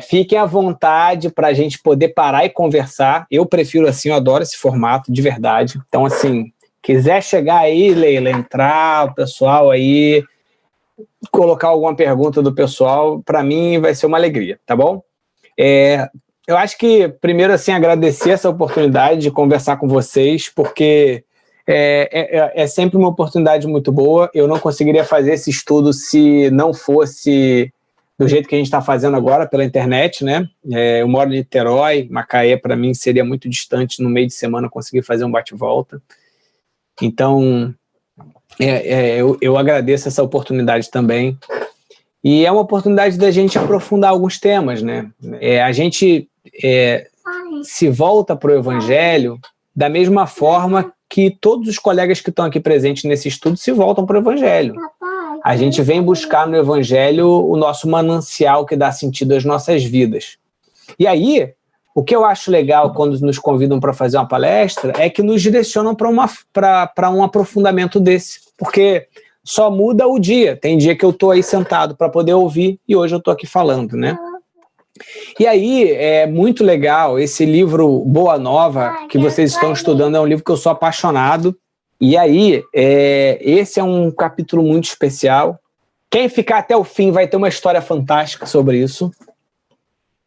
Fiquem à vontade para a gente poder parar e conversar. Eu prefiro assim, eu adoro esse formato, de verdade. Então, assim, quiser chegar aí, Leila, entrar, o pessoal aí, colocar alguma pergunta do pessoal, para mim vai ser uma alegria, tá bom? Eu acho que, primeiro, assim, agradecer essa oportunidade de conversar com vocês, porque é sempre uma oportunidade muito boa. Eu não conseguiria fazer esse estudo se não fosse do jeito que a gente está fazendo agora, pela internet, né? Eu moro em Niterói, Macaé, para mim, seria muito distante no meio de semana conseguir fazer um bate-volta. Então, eu agradeço essa oportunidade também. E é uma oportunidade da gente aprofundar alguns temas, né? A gente se volta para o Evangelho da mesma forma que todos os colegas que estão aqui presentes nesse estudo se voltam para o Evangelho. A gente vem buscar no Evangelho o nosso manancial que dá sentido às nossas vidas. E aí, o que eu acho legal quando nos convidam para fazer uma palestra é que nos direcionam para um aprofundamento desse, porque só muda o dia. Tem dia que eu estou aí sentado para poder ouvir e hoje eu estou aqui falando, né? E aí, é muito legal, esse livro Boa Nova, que vocês estão estudando, é um livro que eu sou apaixonado. E aí, esse é um capítulo muito especial. Quem ficar até o fim vai ter uma história fantástica sobre isso.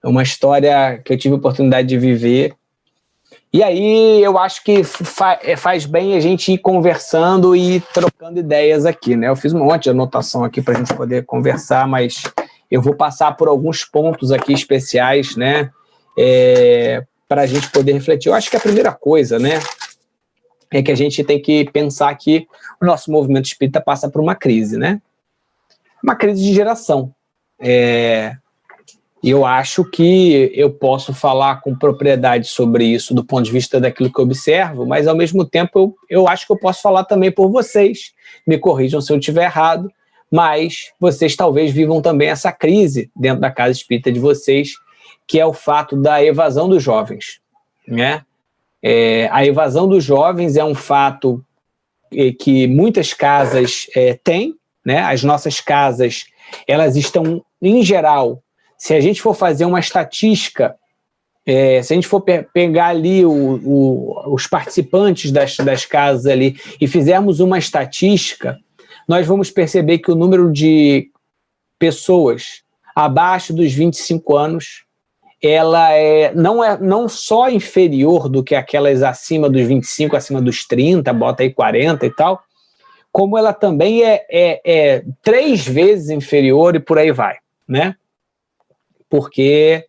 É uma história que eu tive a oportunidade de viver. E aí, eu acho que faz bem a gente ir conversando e trocando ideias aqui, né? Eu fiz um monte de anotação aqui para a gente poder conversar, mas eu vou passar por alguns pontos aqui especiais, né? Para a gente poder refletir. Eu acho que a primeira coisa, né? É que a gente tem que pensar que o nosso movimento espírita passa por uma crise, né? Uma crise de geração. E eu acho que eu posso falar com propriedade sobre isso do ponto de vista daquilo que eu observo, mas, ao mesmo tempo, eu acho que eu posso falar também por vocês. Me corrijam se eu estiver errado, mas vocês talvez vivam também essa crise dentro da casa espírita de vocês, que é o fato da evasão dos jovens, né? A evasão dos jovens é um fato que muitas casas têm, né? As nossas casas, elas estão, em geral, se a gente for fazer uma estatística, se a gente for pegar ali os participantes das casas ali e fizermos uma estatística, nós vamos perceber que o número de pessoas abaixo dos 25 anos, ela não só inferior do que aquelas acima dos 25, acima dos 30, bota aí 40 e tal, como ela também é 3 vezes inferior e por aí vai, né? Porque,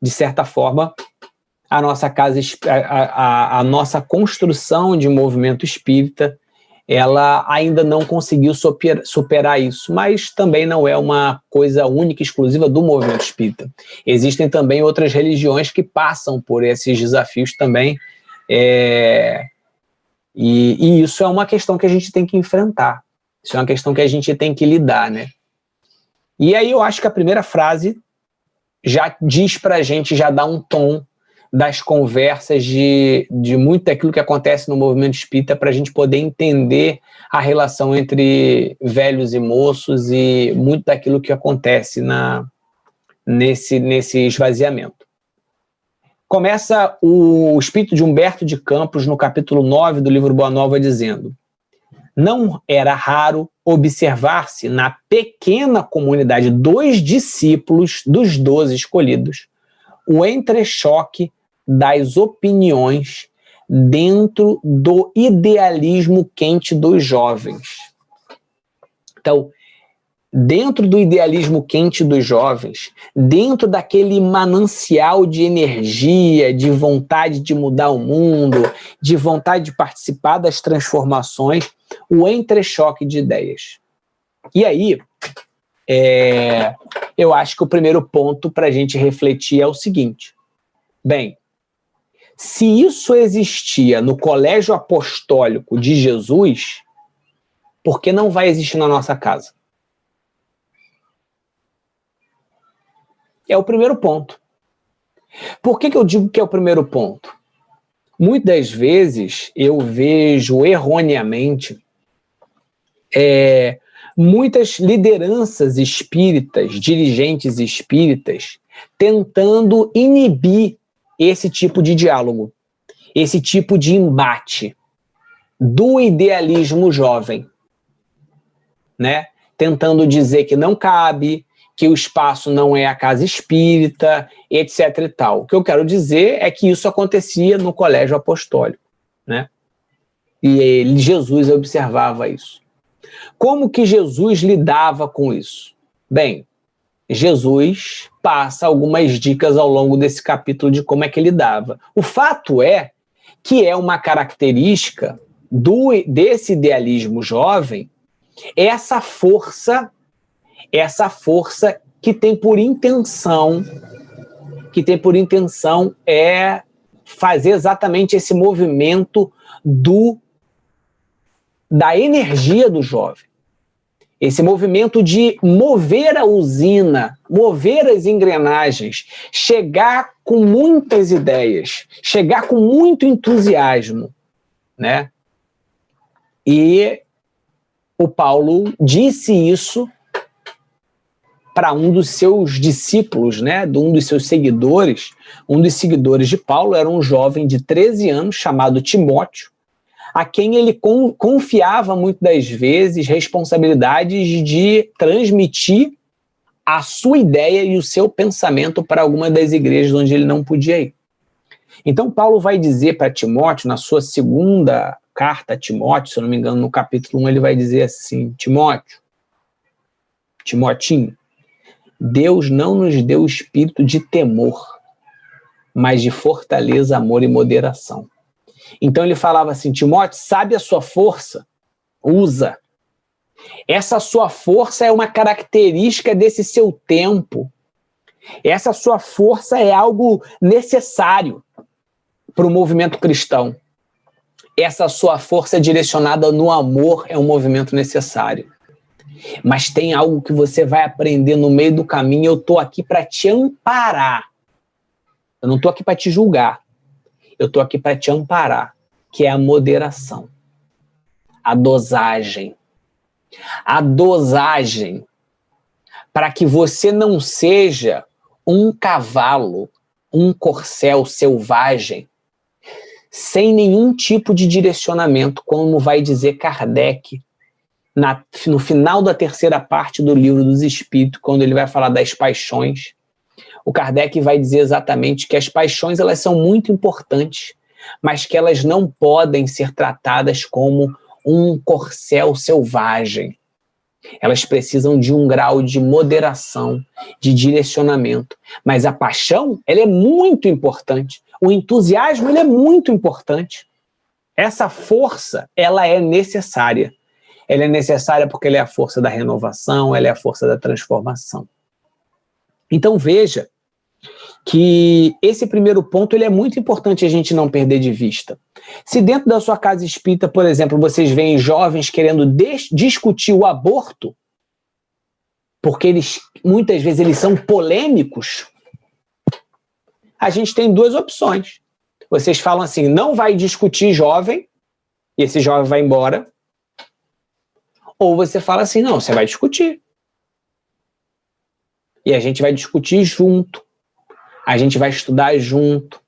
de certa forma, a nossa casa, a nossa construção de movimento espírita, ela ainda não conseguiu superar isso, mas também não é uma coisa única, exclusiva do movimento espírita. Existem também outras religiões que passam por esses desafios também, e isso é uma questão que a gente tem que enfrentar, isso é uma questão que a gente tem que lidar, né? E aí eu acho que a primeira frase já diz pra gente, já dá um tom das conversas de muito daquilo que acontece no movimento espírita para a gente poder entender a relação entre velhos e moços e muito daquilo que acontece nesse esvaziamento. Começa o espírito de Humberto de Campos no capítulo 9 do livro Boa Nova dizendo: não era raro observar-se na pequena comunidade dos discípulos dos 12 escolhidos o entrechoque das opiniões dentro do idealismo quente dos jovens. Então, dentro do idealismo quente dos jovens, dentro daquele manancial de energia, de vontade de mudar o mundo, de vontade de participar das transformações, o entrechoque de ideias. E aí, eu acho que o primeiro ponto para a gente refletir é o seguinte: bem, se isso existia no colégio apostólico de Jesus, por que não vai existir na nossa casa? É o primeiro ponto. Por que eu digo que é o primeiro ponto? Muitas vezes eu vejo erroneamente muitas lideranças espíritas, dirigentes espíritas, tentando inibir esse tipo de diálogo, esse tipo de embate do idealismo jovem, né? Tentando dizer que não cabe, que o espaço não é a casa espírita, etc. e tal. O que eu quero dizer é que isso acontecia no colégio apostólico, né? E Jesus observava isso. Como que Jesus lidava com isso? Bem, Jesus passa algumas dicas ao longo desse capítulo de como é que ele lidava. O fato é que é uma característica desse idealismo jovem, essa força que tem por intenção é fazer exatamente esse movimento da energia do jovem. Esse movimento de mover a usina, mover as engrenagens, chegar com muitas ideias, chegar com muito entusiasmo, né? E o Paulo disse isso para um dos seus discípulos, né? Um dos seus seguidores. Um dos seguidores de Paulo era um jovem de 13 anos chamado Timóteo, a quem ele confiava muitas das vezes responsabilidades de transmitir a sua ideia e o seu pensamento para alguma das igrejas onde ele não podia ir. Então Paulo vai dizer para Timóteo, na sua segunda carta a Timóteo, se eu não me engano, no capítulo 1, ele vai dizer assim: Timotinho, Deus não nos deu o espírito de temor, mas de fortaleza, amor e moderação. Então ele falava assim: Timóteo, sabe a sua força? Usa. Essa sua força é uma característica desse seu tempo. Essa sua força é algo necessário para o movimento cristão. Essa sua força direcionada no amor é um movimento necessário. Mas tem algo que você vai aprender no meio do caminho. Eu estou aqui para te amparar. Eu não estou aqui para te julgar. Eu estou aqui para te amparar, que é a moderação, a dosagem. A dosagem para que você não seja um cavalo, um corcel selvagem, sem nenhum tipo de direcionamento, como vai dizer Kardec no final da terceira parte do Livro dos Espíritos, quando ele vai falar das paixões. O Kardec vai dizer exatamente que as paixões elas são muito importantes, mas que elas não podem ser tratadas como um corcel selvagem. Elas precisam de um grau de moderação, de direcionamento. Mas a paixão, ela é muito importante. O entusiasmo, ele é muito importante. Essa força, ela é necessária. Ela é necessária porque ela é a força da renovação, ela é a força da transformação. Então veja que esse primeiro ponto ele é muito importante a gente não perder de vista. Se dentro da sua casa espírita, por exemplo, vocês veem jovens querendo discutir o aborto, porque muitas vezes eles são polêmicos, a gente tem duas opções. Vocês falam assim: não vai discutir jovem, e esse jovem vai embora. Ou você fala assim: não, você vai discutir. E a gente vai discutir junto. A gente vai estudar junto.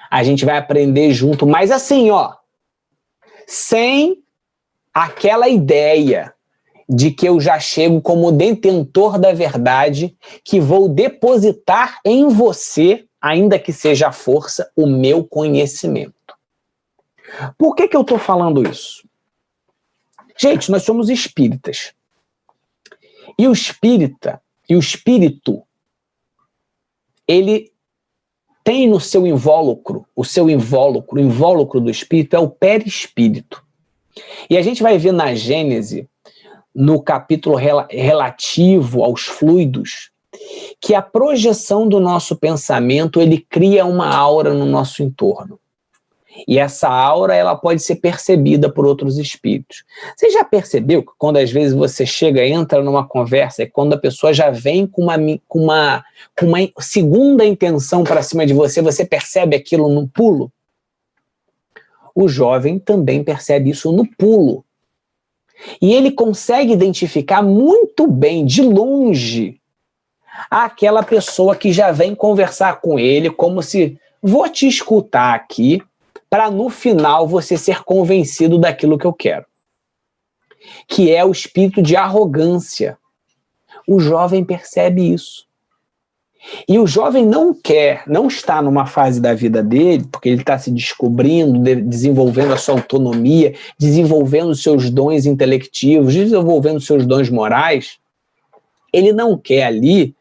A gente vai aprender junto. Mas assim, ó, sem aquela ideia de que eu já chego como detentor da verdade, que vou depositar em você, ainda que seja a força, o meu conhecimento. Por que eu estou falando isso? Gente, nós somos espíritas. E o espírito, ele tem no seu invólucro, o invólucro do espírito é o perispírito. E a gente vai ver na Gênese, no capítulo relativo aos fluidos, que a projeção do nosso pensamento, ele cria uma aura no nosso entorno. E essa aura, ela pode ser percebida por outros espíritos. Você já percebeu que quando às vezes você chega, entra numa conversa, e quando a pessoa já vem com uma segunda intenção para cima de você, você percebe aquilo no pulo? O jovem também percebe isso no pulo. E ele consegue identificar muito bem, de longe, aquela pessoa que já vem conversar com ele como se, vou te escutar aqui, para no final você ser convencido daquilo que eu quero. Que é o espírito de arrogância. O jovem percebe isso. E o jovem não está numa fase da vida dele, porque ele está se descobrindo, desenvolvendo a sua autonomia, desenvolvendo os seus dons intelectivos, desenvolvendo os seus dons morais. Ele não quer ali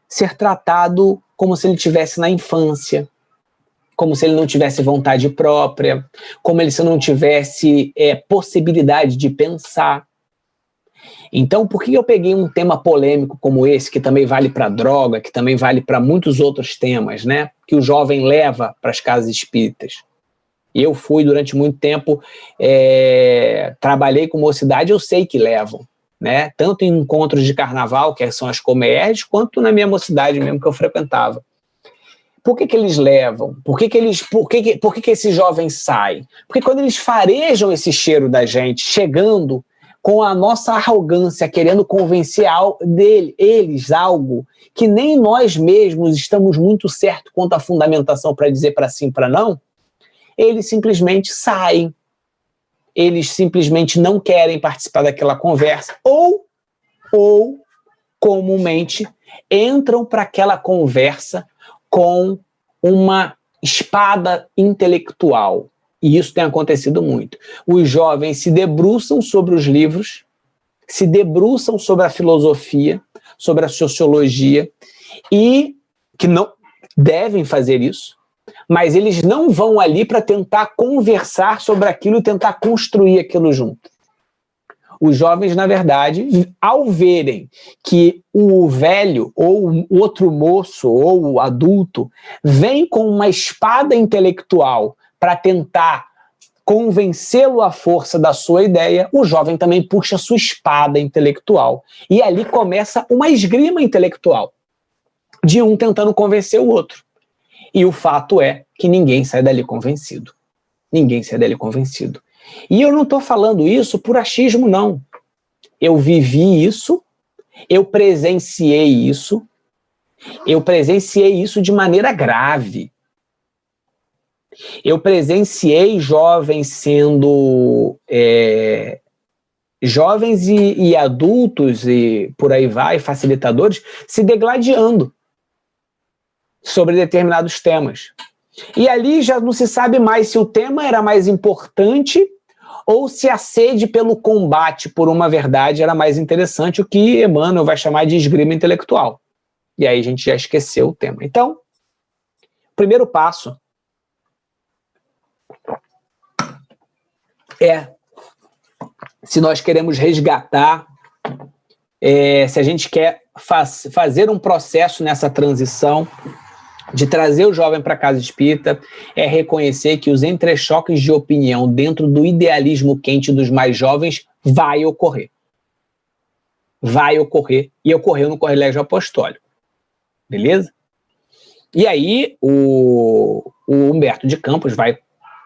ser tratado como se ele estivesse na infância, como se ele não tivesse vontade própria, como se não tivesse possibilidade de pensar. Então, por que eu peguei um tema polêmico como esse, que também vale para droga, que também vale para muitos outros temas, né? Que o jovem leva para as casas espíritas? Eu fui durante muito tempo, trabalhei com mocidade, eu sei que levam, né? Tanto em encontros de carnaval, que são as Comerges, quanto na minha mocidade mesmo que eu frequentava. Por que eles levam? Por que esses jovens saem? Porque quando eles farejam esse cheiro da gente, chegando com a nossa arrogância, querendo convencer eles algo que nem nós mesmos estamos muito certos quanto à fundamentação para dizer para sim, para não, eles simplesmente saem. Eles simplesmente não querem participar daquela conversa ou comumente, entram para aquela conversa com uma espada intelectual. E isso tem acontecido muito. Os jovens se debruçam sobre os livros, se debruçam sobre a filosofia, sobre a sociologia, e que não devem fazer isso, mas eles não vão ali para tentar conversar sobre aquilo e tentar construir aquilo junto. Os jovens, na verdade, ao verem que o velho, ou o outro moço, ou o adulto, vem com uma espada intelectual para tentar convencê-lo à força da sua ideia, o jovem também puxa a sua espada intelectual. E ali começa uma esgrima intelectual, de um tentando convencer o outro. E o fato é que ninguém sai dali convencido. Ninguém sai dali convencido. E eu não estou falando isso por achismo, não. Eu vivi isso, eu presenciei isso de maneira grave. Eu presenciei jovens sendo... jovens e adultos, e por aí vai, facilitadores, se degladiando sobre determinados temas. E ali já não se sabe mais se o tema era mais importante ou se a sede pelo combate por uma verdade era mais interessante, o que Emmanuel vai chamar de esgrima intelectual. E aí a gente já esqueceu o tema. Então, o primeiro passo se nós queremos resgatar, se a gente quer fazer um processo nessa transição, de trazer o jovem para a casa espírita, é reconhecer que os entrechoques de opinião dentro do idealismo quente dos mais jovens vai ocorrer. Vai ocorrer, e ocorreu no Colégio Apostólico. Beleza? E aí, o Humberto de Campos vai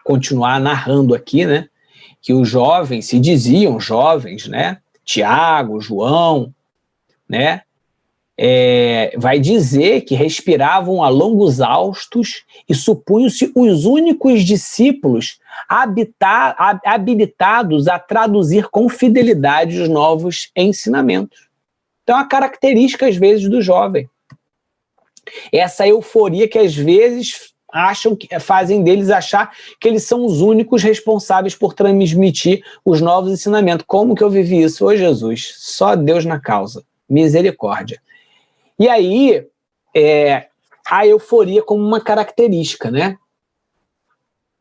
continuar narrando aqui, né, que os jovens se diziam jovens, né, Tiago, João, né, vai dizer que respiravam a longos haustos e supunham-se os únicos discípulos habilitados a traduzir com fidelidade os novos ensinamentos. Então, a característica, às vezes, do jovem. Essa euforia que, às vezes, fazem deles achar que eles são os únicos responsáveis por transmitir os novos ensinamentos. Como que eu vivi isso? Ô, Jesus, só Deus na causa. Misericórdia. E aí, a euforia como uma característica, né?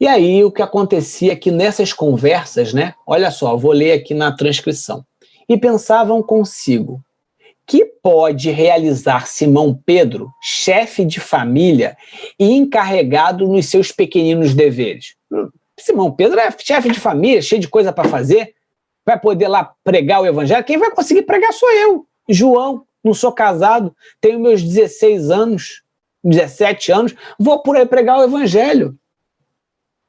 E aí, o que acontecia aqui nessas conversas, né? Olha só, vou ler aqui na transcrição. E pensavam consigo, que pode realizar Simão Pedro, chefe de família e encarregado nos seus pequeninos deveres? Simão Pedro é chefe de família, cheio de coisa para fazer, vai poder lá pregar o evangelho? Quem vai conseguir pregar sou eu, João. Não sou casado, tenho meus 16 anos, 17 anos, vou por aí pregar o evangelho.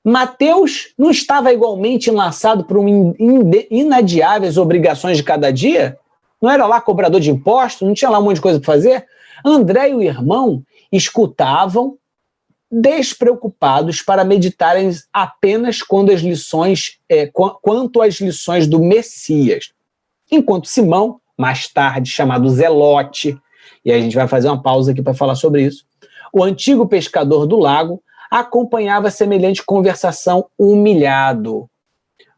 Mateus não estava igualmente enlaçado por inadiáveis obrigações de cada dia? Não era lá cobrador de impostos? Não tinha lá um monte de coisa para fazer? André e o irmão escutavam despreocupados para meditarem apenas quanto às lições do Messias. Enquanto Simão, mais tarde chamado Zelote, e a gente vai fazer uma pausa aqui para falar sobre isso, o antigo pescador do lago, acompanhava semelhante conversação humilhado,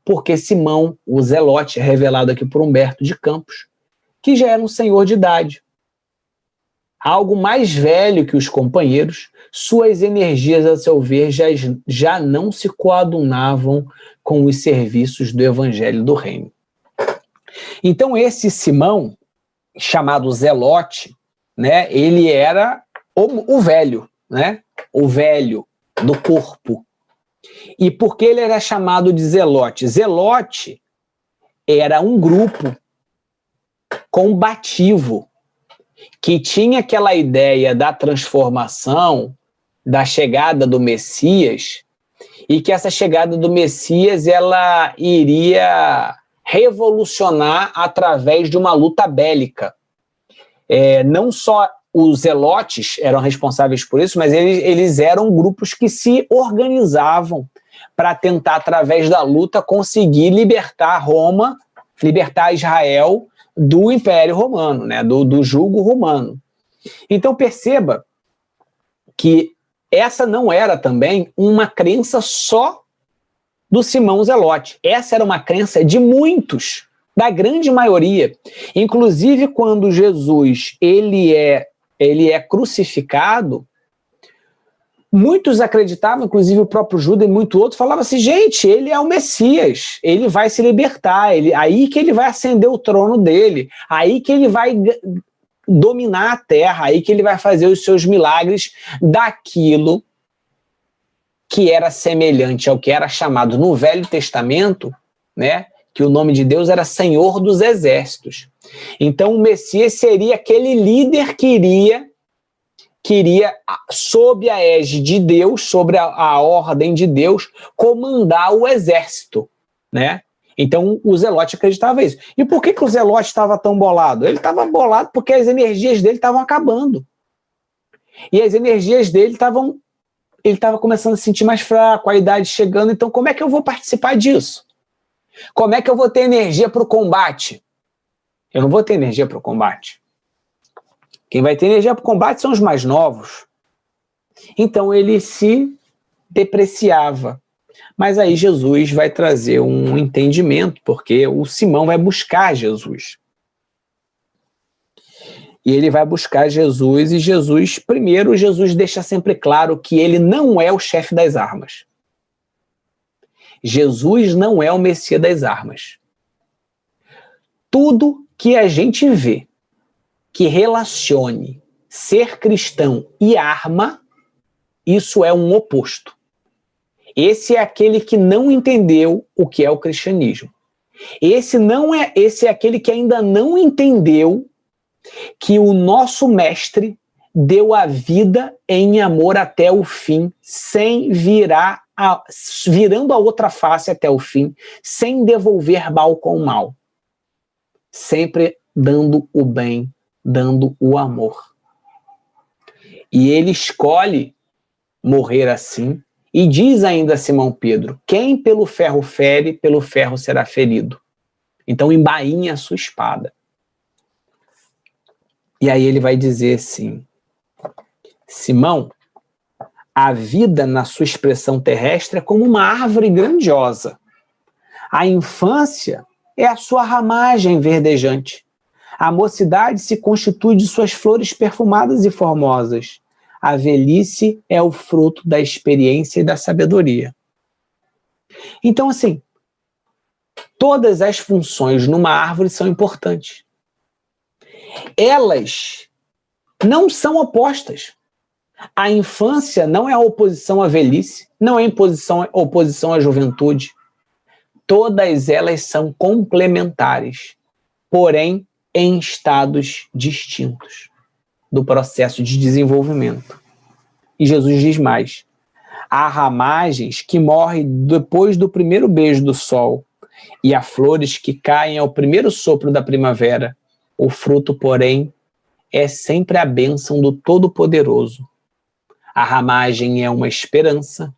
porque Simão, o Zelote, revelado aqui por Humberto de Campos, que já era um senhor de idade, algo mais velho que os companheiros, suas energias, a seu ver, já não se coadunavam com os serviços do evangelho do reino. Então esse Simão, chamado Zelote, né, ele era o velho, né, o velho do corpo. E por que ele era chamado de Zelote? Zelote era um grupo combativo que tinha aquela ideia da transformação, da chegada do Messias, e que essa chegada do Messias ela iria revolucionar através de uma luta bélica. Não só os zelotes eram responsáveis por isso, mas eles eram grupos que se organizavam para tentar, através da luta, conseguir libertar Roma, libertar Israel do Império Romano, né, do jugo romano. Então perceba que essa não era também uma crença só do Simão Zelote. Essa era uma crença de muitos, da grande maioria. Inclusive, quando Jesus ele é crucificado, muitos acreditavam, inclusive o próprio Judas e muito outro, falava assim, gente, ele é o Messias, ele vai se libertar, aí que ele vai acender o trono dele, aí que ele vai dominar a terra, aí que ele vai fazer os seus milagres daquilo que era semelhante ao que era chamado no Velho Testamento, né, que o nome de Deus era Senhor dos Exércitos. Então o Messias seria aquele líder que iria, sob a égide de Deus, sobre a ordem de Deus, comandar o exército, né? Então o Zelote acreditava isso. E por que o Zelote estava tão bolado? Ele estava bolado porque as energias dele estavam acabando. E as energias dele ele estava começando a se sentir mais fraco, a idade chegando, então como é que eu vou participar disso? Como é que eu vou ter energia para o combate? Eu não vou ter energia para o combate. Quem vai ter energia para o combate são os mais novos. Então ele se depreciava. Mas aí Jesus vai trazer um entendimento, porque o Simão vai buscar Jesus. E ele vai buscar Jesus, e primeiro Jesus deixa sempre claro que ele não é o chefe das armas. Jesus não é o Messias das armas. Tudo que a gente vê que relacione ser cristão e arma, isso é um oposto. Esse é aquele que não entendeu o que é o cristianismo. Esse é aquele que ainda não entendeu que o nosso mestre deu a vida em amor até o fim, sem virando a outra face até o fim, sem devolver mal com mal. Sempre dando o bem, dando o amor. E ele escolhe morrer assim, e diz ainda a Simão Pedro, quem pelo ferro fere, pelo ferro será ferido. Então embainha a sua espada. E aí ele vai dizer assim, Simão, a vida na sua expressão terrestre é como uma árvore grandiosa. A infância é a sua ramagem verdejante. A mocidade se constitui de suas flores perfumadas e formosas. A velhice é o fruto da experiência e da sabedoria. Então, assim, todas as funções numa árvore são importantes. Elas não são opostas. A infância não é a oposição à velhice, não é oposição à juventude. Todas elas são complementares, porém em estados distintos do processo de desenvolvimento. E Jesus diz mais, Há ramagens que morrem depois do primeiro beijo do sol, e há flores que caem ao primeiro sopro da primavera. O fruto, porém, é sempre a bênção do Todo-Poderoso. A ramagem é uma esperança,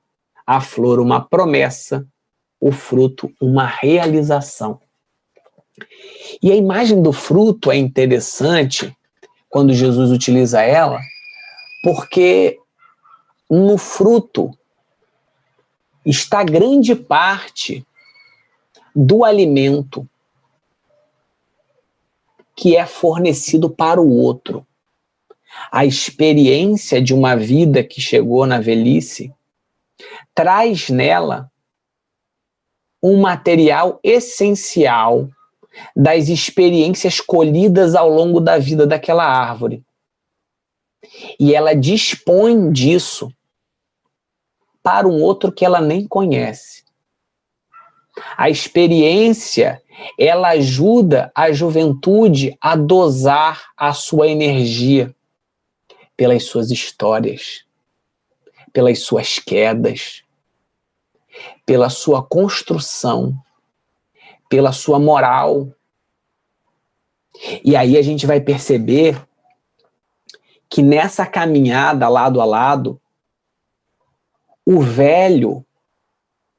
a flor uma promessa, o fruto uma realização. E a imagem do fruto é interessante quando Jesus utiliza ela, porque no fruto está grande parte do alimento que é fornecido para o outro. A experiência de uma vida que chegou na velhice traz nela um material essencial das experiências colhidas ao longo da vida daquela árvore. E ela dispõe disso para um outro que ela nem conhece. A experiência, ela ajuda a juventude a dosar a sua energia pelas suas histórias, pelas suas quedas, pela sua construção, pela sua moral. E aí a gente vai perceber que nessa caminhada lado a lado, o velho,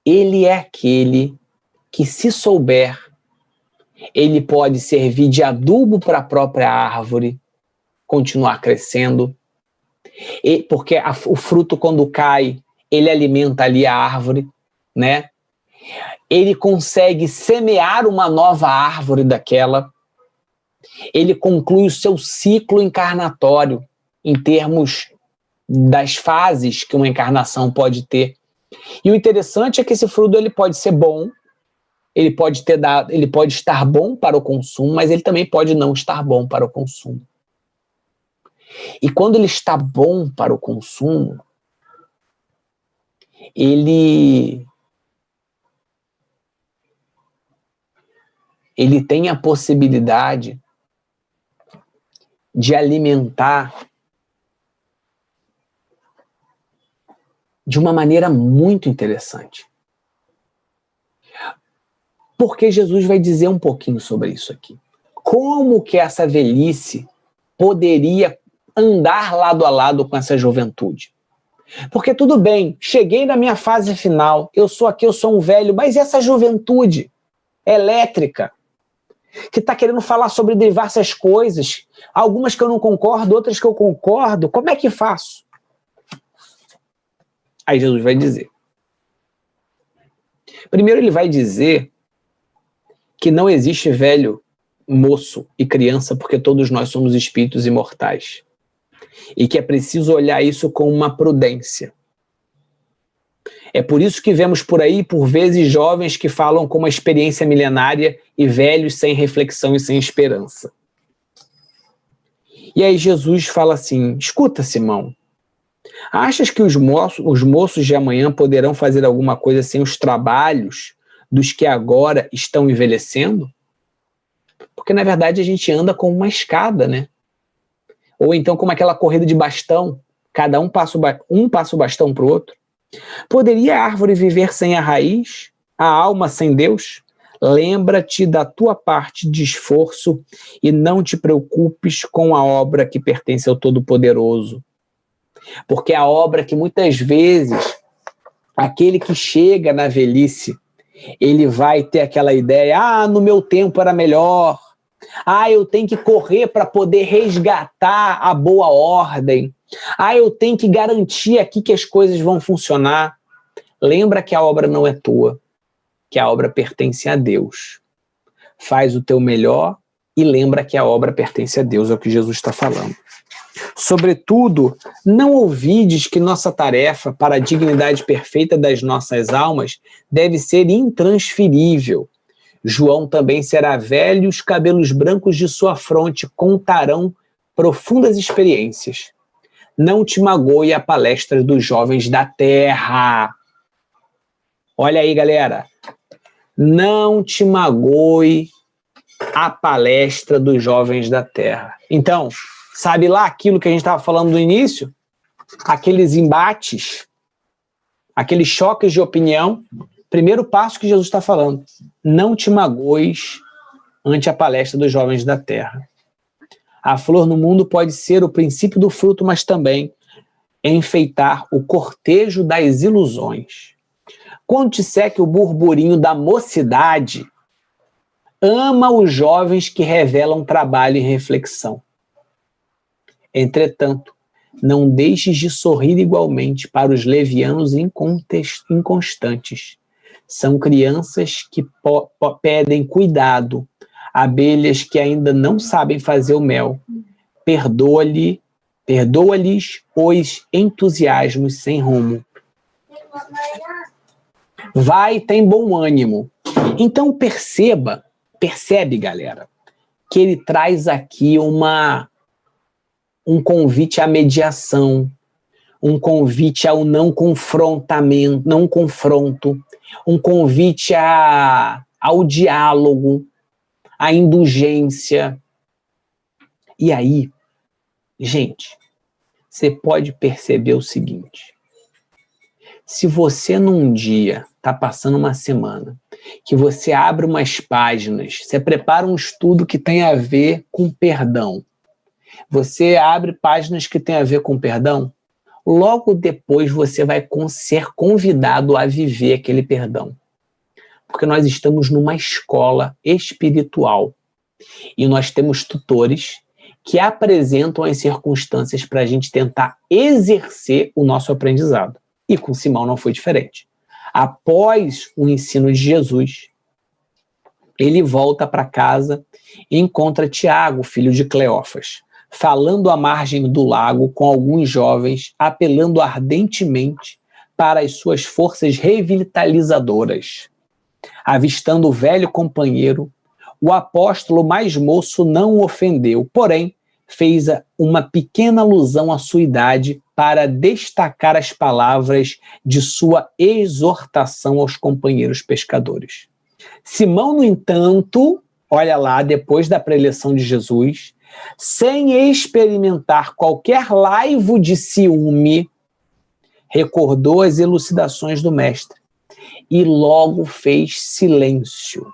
ele é aquele que, se souber, ele pode servir de adubo para a própria árvore, continuar crescendo, porque o fruto, quando cai, ele alimenta ali a árvore, né? Ele consegue semear uma nova árvore daquela, ele conclui o seu ciclo encarnatório em termos das fases que uma encarnação pode ter. E o interessante é que esse fruto ele pode ser bom, ele pode estar bom para o consumo, mas ele também pode não estar bom para o consumo. E quando ele está bom para o consumo, ele tem a possibilidade de alimentar de uma maneira muito interessante. Porque Jesus vai dizer um pouquinho sobre isso aqui. Como que essa velhice poderia andar lado a lado com essa juventude? Porque tudo bem, cheguei na minha fase final, eu sou um velho, mas e essa juventude elétrica, que está querendo falar sobre diversas coisas, algumas que eu não concordo, outras que eu concordo, como é que faço? Aí Jesus vai dizer. Primeiro ele vai dizer que não existe velho, moço e criança, porque todos nós somos espíritos imortais. E que é preciso olhar isso com uma prudência. É por isso que vemos por aí, por vezes, jovens que falam com uma experiência milenária e velhos sem reflexão e sem esperança. E aí Jesus fala assim, escuta, Simão, achas que os moços de amanhã poderão fazer alguma coisa sem os trabalhos dos que agora estão envelhecendo? Porque, na verdade, a gente anda com uma escada, né? Ou então como aquela corrida de bastão, cada um passa o bastão para o outro. Poderia a árvore viver sem a raiz, a alma sem Deus? Lembra-te da tua parte de esforço e não te preocupes com a obra que pertence ao Todo-Poderoso. Porque a obra que muitas vezes, aquele que chega na velhice, ele vai ter aquela ideia, no meu tempo era melhor, eu tenho que correr para poder resgatar a boa ordem, eu tenho que garantir aqui que as coisas vão funcionar. Lembra que a obra não é tua, que a obra pertence a Deus. Faz o teu melhor e lembra que a obra pertence a Deus, é o que Jesus está falando. Sobretudo, não ouvides que nossa tarefa para a dignidade perfeita das nossas almas deve ser intransferível. João também será velho, os cabelos brancos de sua fronte contarão profundas experiências. Não te magoe a palestra dos jovens da terra. Olha aí, galera. Não te magoe a palestra dos jovens da terra. Então, sabe lá aquilo que a gente estava falando no início? Aqueles embates aqueles choques de opinião, primeiro passo que Jesus está falando, não te magoes ante a palestra dos jovens da terra. A flor no mundo pode ser o princípio do fruto, mas também enfeitar o cortejo das ilusões. Quando disser que o burburinho da mocidade ama os jovens que revelam trabalho e reflexão. Entretanto, não deixes de sorrir igualmente para os levianos inconstantes. São crianças que pedem cuidado, abelhas que ainda não sabem fazer o mel. Perdoa-lhes os entusiasmos sem rumo. Vai, tem bom ânimo. Então percebe, galera, que ele traz aqui um convite à mediação, um convite ao não confrontamento, não confronto, um convite ao diálogo, à indulgência. E aí, gente, você pode perceber o seguinte: se você num dia está passando uma semana, que você abre umas páginas, você prepara um estudo que tem a ver com perdão, você abre páginas que tem a ver com perdão, logo depois você vai ser convidado a viver aquele perdão. Porque nós estamos numa escola espiritual e nós temos tutores que apresentam as circunstâncias para a gente tentar exercer o nosso aprendizado. E com Simão não foi diferente. Após o ensino de Jesus, ele volta para casa e encontra Tiago, filho de Cleófas, falando à margem do lago com alguns jovens, apelando ardentemente para as suas forças revitalizadoras. Avistando o velho companheiro, o apóstolo mais moço não o ofendeu, porém fez uma pequena alusão à sua idade para destacar as palavras de sua exortação aos companheiros pescadores. Simão, no entanto, olha lá, depois da preleção de Jesus, sem experimentar qualquer laivo de ciúme, recordou as elucidações do mestre e logo que fez silêncio,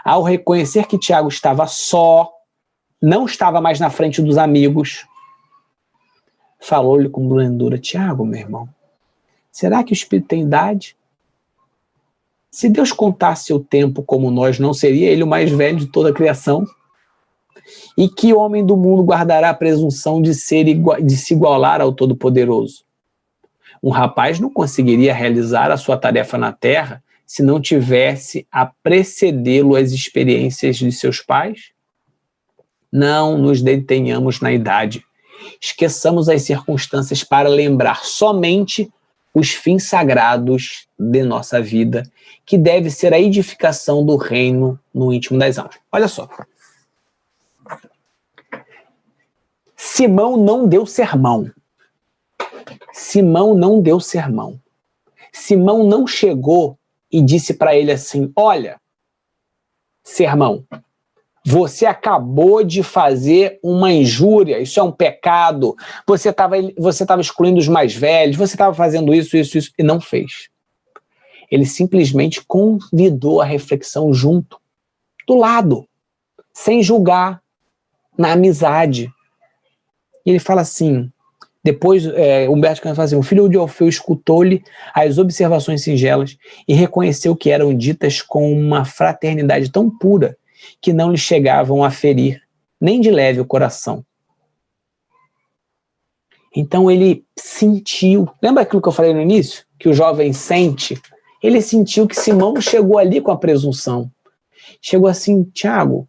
ao reconhecer que Tiago estava só, não estava mais na frente dos amigos, falou-lhe com brandura: Tiago, meu irmão, será que o Espírito tem idade? Se Deus contasse o tempo como nós, não seria ele o mais velho de toda a criação? E que homem do mundo guardará a presunção de se igualar ao Todo-Poderoso? Um rapaz não conseguiria realizar a sua tarefa na terra se não tivesse a precedê-lo as experiências de seus pais? Não nos detenhamos na idade. Esqueçamos as circunstâncias para lembrar somente os fins sagrados de nossa vida, que deve ser a edificação do reino no íntimo das almas. Olha só. Simão não deu sermão. Simão não chegou e disse para ele assim: olha, sermão, você acabou de fazer uma injúria, isso é um pecado, você estava excluindo os mais velhos, você estava fazendo isso, e não fez. Ele simplesmente convidou a reflexão junto, do lado, sem julgar, na amizade. E ele fala assim, depois Humberto Campos fala assim: o filho de Orfeu escutou-lhe as observações singelas e reconheceu que eram ditas com uma fraternidade tão pura que não lhe chegavam a ferir nem de leve o coração. Então ele sentiu, lembra aquilo que eu falei no início? Que o jovem sente? Ele sentiu que Simão chegou ali com a presunção. Chegou assim: Tiago,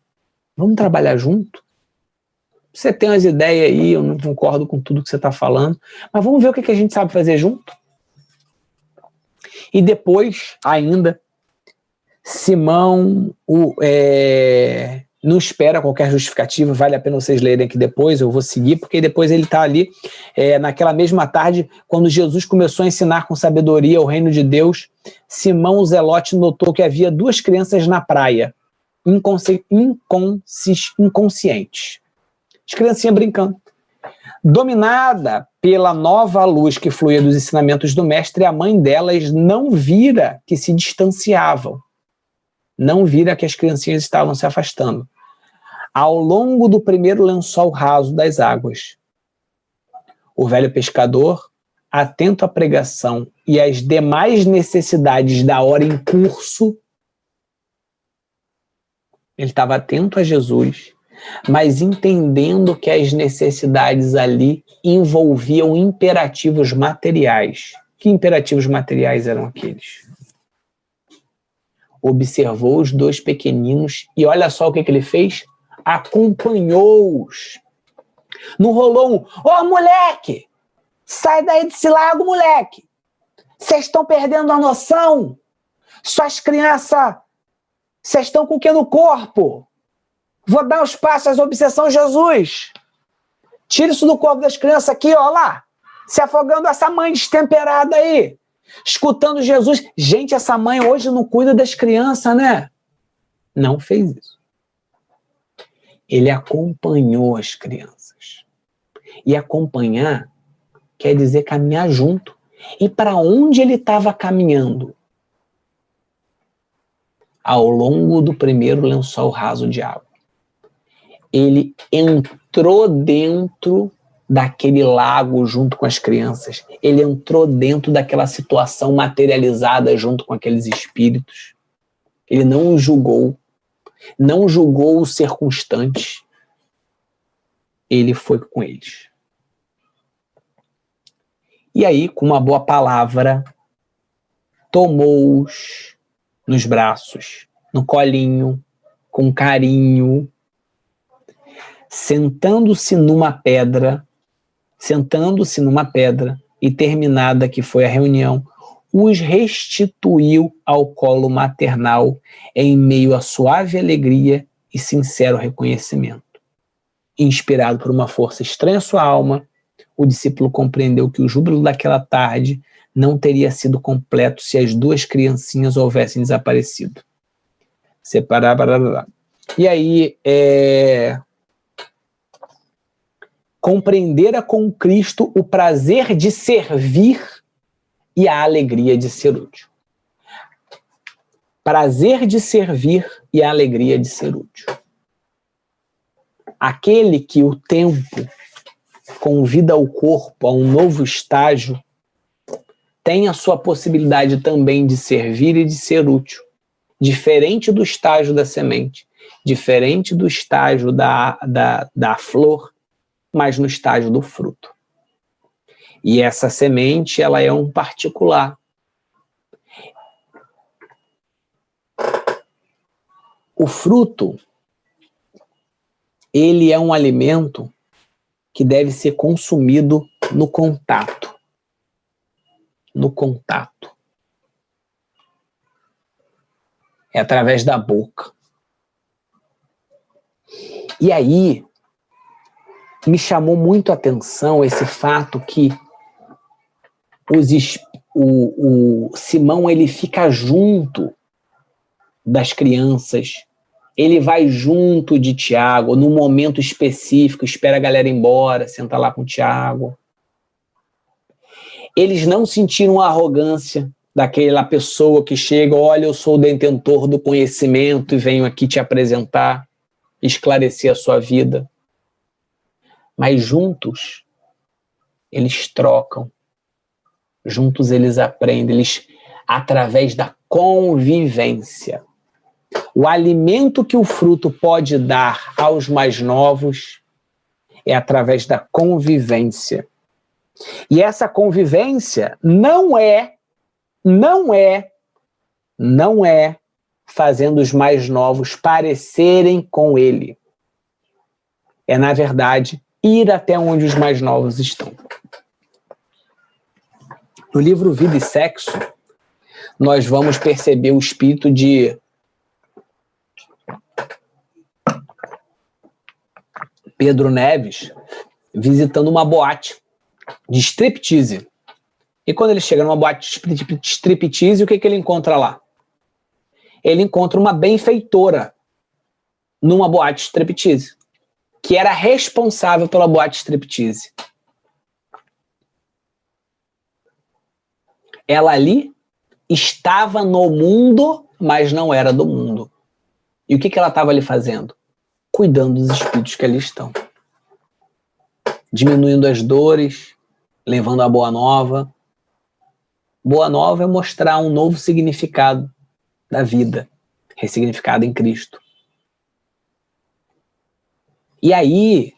vamos trabalhar junto? Você tem umas ideias aí, eu não concordo com tudo que você está falando, mas vamos ver o que a gente sabe fazer junto? E depois, ainda, Simão não espera qualquer justificativa, vale a pena vocês lerem aqui depois, eu vou seguir, porque depois ele está ali, naquela mesma tarde, quando Jesus começou a ensinar com sabedoria o reino de Deus, Simão o Zelote notou que havia 2 crianças na praia, inconscientes. As criancinhas brincando. Dominada pela nova luz que fluía dos ensinamentos do mestre, a mãe delas não vira que se distanciavam, não vira que as criancinhas estavam se afastando. Ao longo do primeiro lençol raso das águas, o velho pescador, atento à pregação e às demais necessidades da hora em curso, ele estava atento a Jesus, mas entendendo que as necessidades ali envolviam imperativos materiais. Que imperativos materiais eram aqueles? Observou os dois pequeninos e olha só o que ele fez? Acompanhou-os. Não rolou um: ô moleque, sai daí desse lago, moleque. Vocês estão perdendo a noção. Suas crianças, vocês estão com o que no corpo? Vou dar os passos às obsessões Jesus. Tira isso do corpo das crianças aqui, ó lá. Se afogando essa mãe destemperada aí. Escutando Jesus. Gente, essa mãe hoje não cuida das crianças, né? Não fez isso. Ele acompanhou as crianças. E acompanhar quer dizer caminhar junto. E para onde ele estava caminhando? Ao longo do primeiro lençol raso de água. Ele entrou dentro daquele lago junto com as crianças. Ele entrou dentro daquela situação materializada junto com aqueles espíritos. Ele não os julgou. Não julgou os circunstantes. Ele foi com eles. E aí, com uma boa palavra, tomou-os nos braços, no colinho, com carinho, sentando-se numa pedra, e terminada que foi a reunião, os restituiu ao colo maternal em meio a suave alegria e sincero reconhecimento. Inspirado por uma força estranha à sua alma, o discípulo compreendeu que o júbilo daquela tarde não teria sido completo se as duas criancinhas houvessem desaparecido. Separar, E aí, compreendera com Cristo o prazer de servir e a alegria de ser útil. Prazer de servir e a alegria de ser útil. Aquele que o tempo convida o corpo a um novo estágio tem a sua possibilidade também de servir e de ser útil. Diferente do estágio da semente, diferente do estágio da flor, mas no estágio do fruto. E essa semente, ela é um particular. O fruto, ele é um alimento que deve ser consumido no contato. No contato. É através da boca. E aí, me chamou muito a atenção esse fato que o Simão, ele fica junto das crianças, ele vai junto de Tiago, num momento específico, espera a galera ir embora, senta lá com o Tiago. Eles não sentiram a arrogância daquela pessoa que chega: olha, eu sou o detentor do conhecimento e venho aqui te apresentar, esclarecer a sua vida. Mas juntos, eles trocam. Juntos eles aprendem, através da convivência. O alimento que o fruto pode dar aos mais novos é através da convivência. E essa convivência não é fazendo os mais novos parecerem com ele. É, na verdade, ir até onde os mais novos estão. No livro Vida e Sexo, nós vamos perceber o espírito de Pedro Neves visitando uma boate de striptease. E quando ele chega numa boate de striptease, o que ele encontra lá? Ele encontra uma benfeitora numa boate de striptease. que era responsável pela boate striptease. Ela ali estava no mundo, mas não era do mundo. E o que ela estava ali fazendo? Cuidando dos espíritos que ali estão. Diminuindo as dores, levando a boa nova. Boa nova é mostrar um novo significado da vida, ressignificado em Cristo. E aí,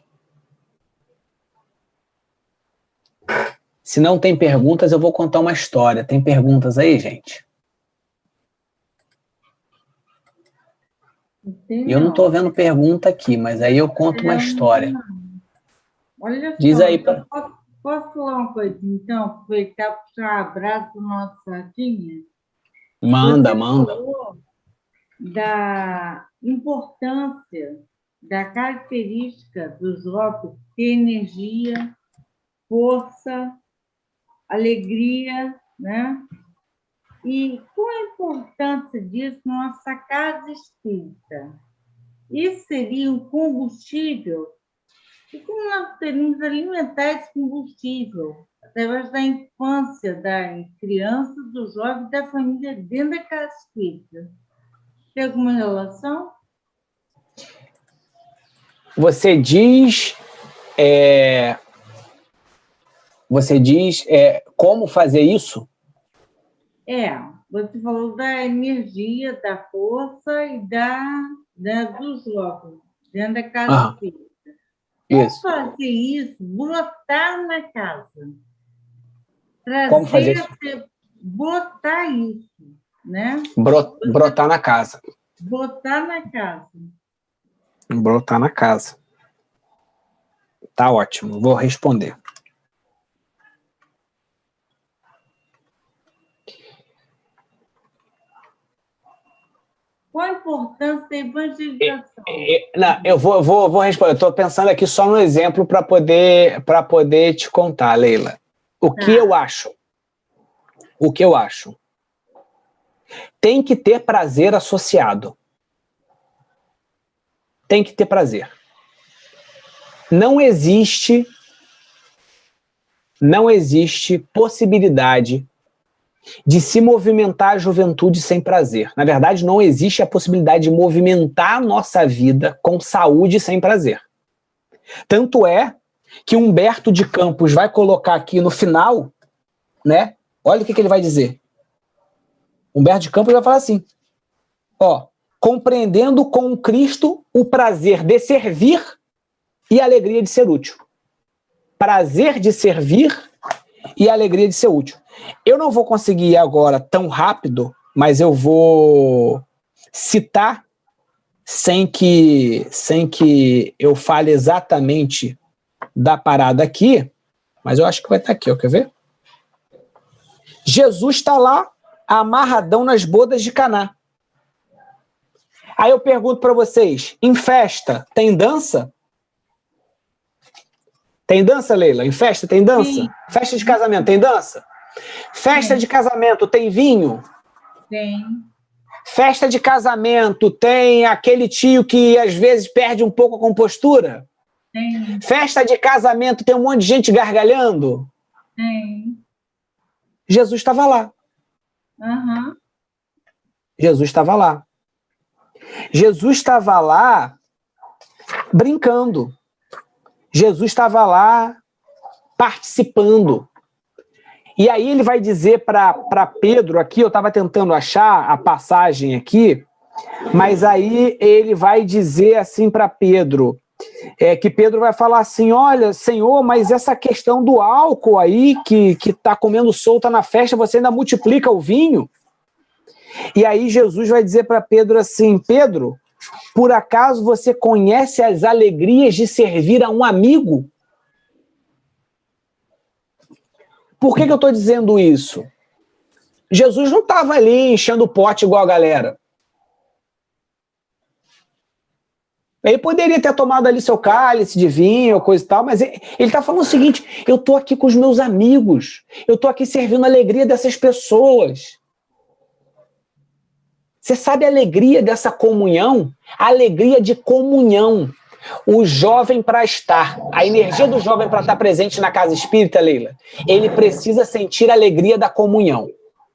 se não tem perguntas, eu vou contar uma história. Tem perguntas aí, gente? Eu não estou vendo pergunta aqui, mas aí eu conto uma história. Olha Diz só, aí. posso falar uma coisa, então? Aproveitar para puxar um abraço do nosso Sardinha? Manda. Você falou da importância, da característica dos óculos ter energia, força, alegria, né? E qual a importância disso na nossa casa espírita? Isso seria um combustível. E como nós teríamos alimentar esse combustível? Através da infância, da criança, do jovem, da família, dentro da casa espírita. Tem alguma relação? Você diz como fazer isso? Você falou da energia, da força e dos óculos, dentro da casa espírita. Isso. Como fazer isso? Brotar na casa. Como fazer isso? Botar isso, né? Brotar na casa. Botar na casa. Brotar na casa. Tá ótimo, vou responder. Qual a importância da evangelização? Eu vou responder. Eu estou pensando aqui só no exemplo para poder te contar, Leila. O que eu acho? Tem que ter prazer associado. Tem que ter prazer. Não existe possibilidade de se movimentar a juventude sem prazer. Na verdade, não existe a possibilidade de movimentar a nossa vida com saúde sem prazer. Tanto é que Humberto de Campos vai colocar aqui no final, né? Olha o que ele vai dizer. Humberto de Campos vai falar assim, compreendendo com Cristo o prazer de servir e a alegria de ser útil. Prazer de servir e a alegria de ser útil. Eu não vou conseguir ir agora tão rápido, mas eu vou citar sem que eu fale exatamente da parada aqui, mas eu acho que vai estar aqui, quer ver? Jesus está lá, amarradão nas bodas de Caná. Aí eu pergunto para vocês, em festa tem dança? Tem dança, Leila? Em festa tem dança? Sim. Festa de casamento tem dança? Festa de casamento tem vinho? Tem. Festa de casamento tem aquele tio que às vezes perde um pouco a compostura? Tem. Festa de casamento tem um monte de gente gargalhando? Tem. Jesus estava lá. Uhum. Jesus estava lá. Jesus estava lá brincando. Jesus estava lá participando. E aí ele vai dizer para Pedro aqui, eu estava tentando achar a passagem aqui, mas aí ele vai dizer assim para Pedro, que Pedro vai falar assim, olha, Senhor, mas essa questão do álcool aí, que está comendo solta na festa, você ainda multiplica o vinho? E aí Jesus vai dizer para Pedro assim, Pedro, por acaso você conhece as alegrias de servir a um amigo? Por que eu estou dizendo isso? Jesus não estava ali enchendo o pote igual a galera. Ele poderia ter tomado ali seu cálice de vinho ou coisa e tal, mas ele está falando o seguinte, eu estou aqui com os meus amigos, eu estou aqui servindo a alegria dessas pessoas. Você sabe a alegria dessa comunhão? A alegria de comunhão. O jovem para estar, a energia do jovem para estar presente na casa espírita, Leila, ele precisa sentir a alegria da comunhão.